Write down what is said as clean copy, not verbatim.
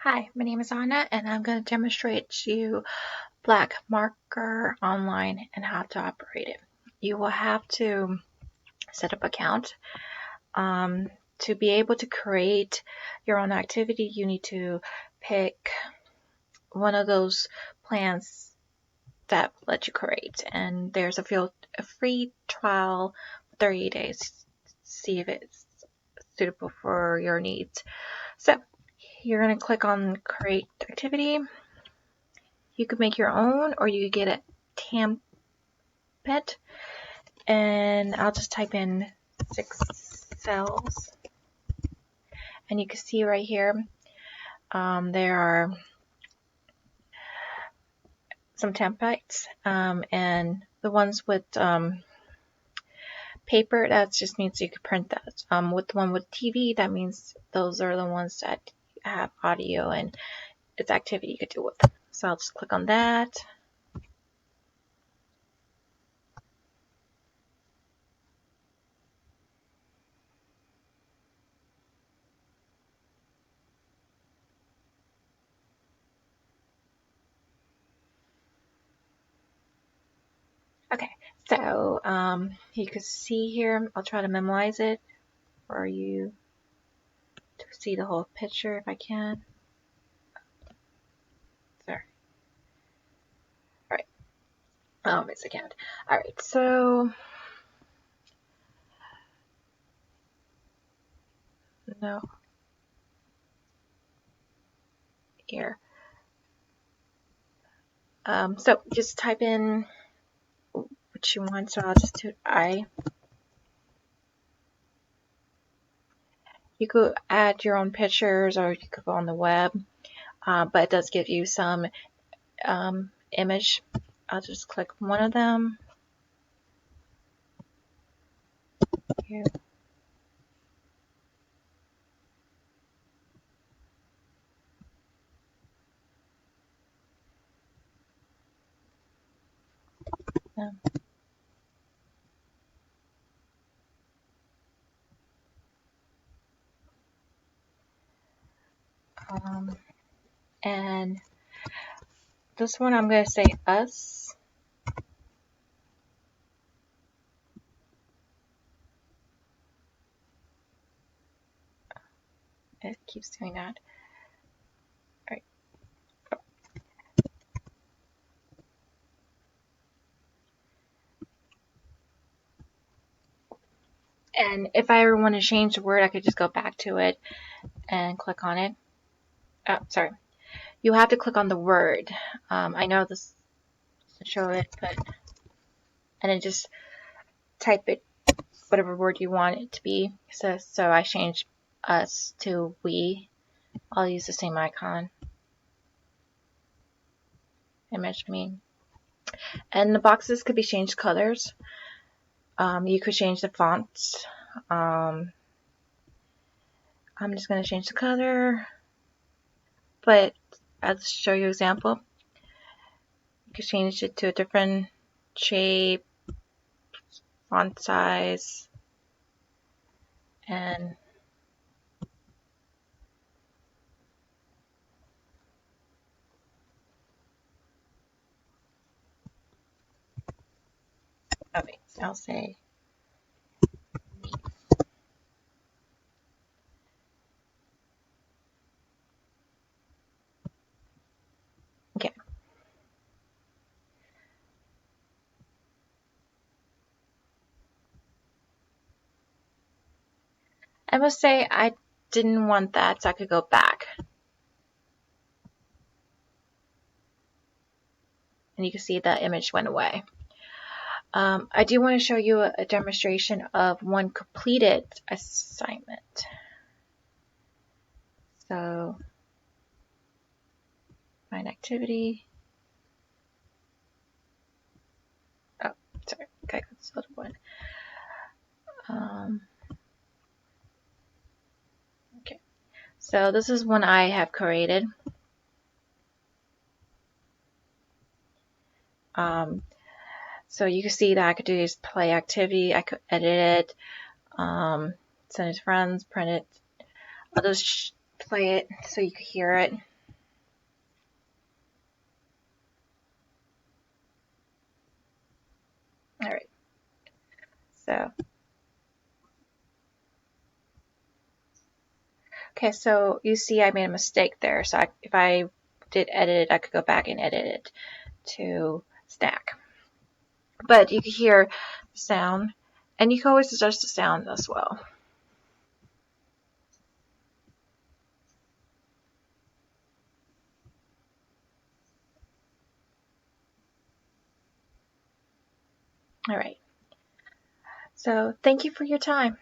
Hi, my name is Anna and I'm going to demonstrate to you Black Marker Online and how to operate it. You will have to set up an account. To be able to create your own activity, you need to pick one of those plans that let you create. And there's a free trial for 30 days. See if it's suitable for your needs. So you're going to click on create activity. You could make your own or you could get a template, and I'll just type in 6 cells, and you can see right here there are some templates, and the ones with paper, that just means you can print that. With the one with TV, that means those are the ones that have audio and it's activity you could do with. So I'll just click on that. Okay, so you can see here, I'll try to minimize it for you to see the whole picture if I can. Sorry. Alright. It's a cat. Alright, so no. Here. So just type in what you want, so I'll just do I. You could add your own pictures or you could go on the web, but it does give you some image. I'll just click one of them. Here. And this one I'm going to say us. It keeps doing that. Alright. And if I ever want to change the word, I could just go back to it and click on it. Oh, sorry. You have to click on the word. I know this doesn't show it, but and then just type it, whatever word you want it to be. So I changed us to we. I'll use the same icon. Image, I mean. And the boxes could be changed colors. You could change the fonts. I'm just going to change the color, but I'll show you an example. You could change it to a different shape, font size, and okay, I'll say okay. I must say I didn't want that, so I could go back. And you can see the image went away. I do want to show you a demonstration of one completed assignment. So, find activity. Oh, sorry, okay, that's the other one. Okay, so this is one I have created. So you can see that I could do this play activity. I could edit it, send it to friends, print it. I'll just play it so you can hear it. So, okay, so you see I made a mistake there. So if I did edit it, I could go back and edit it to stack. But you can hear the sound, and you can always adjust the sound as well. All right. So thank you for your time.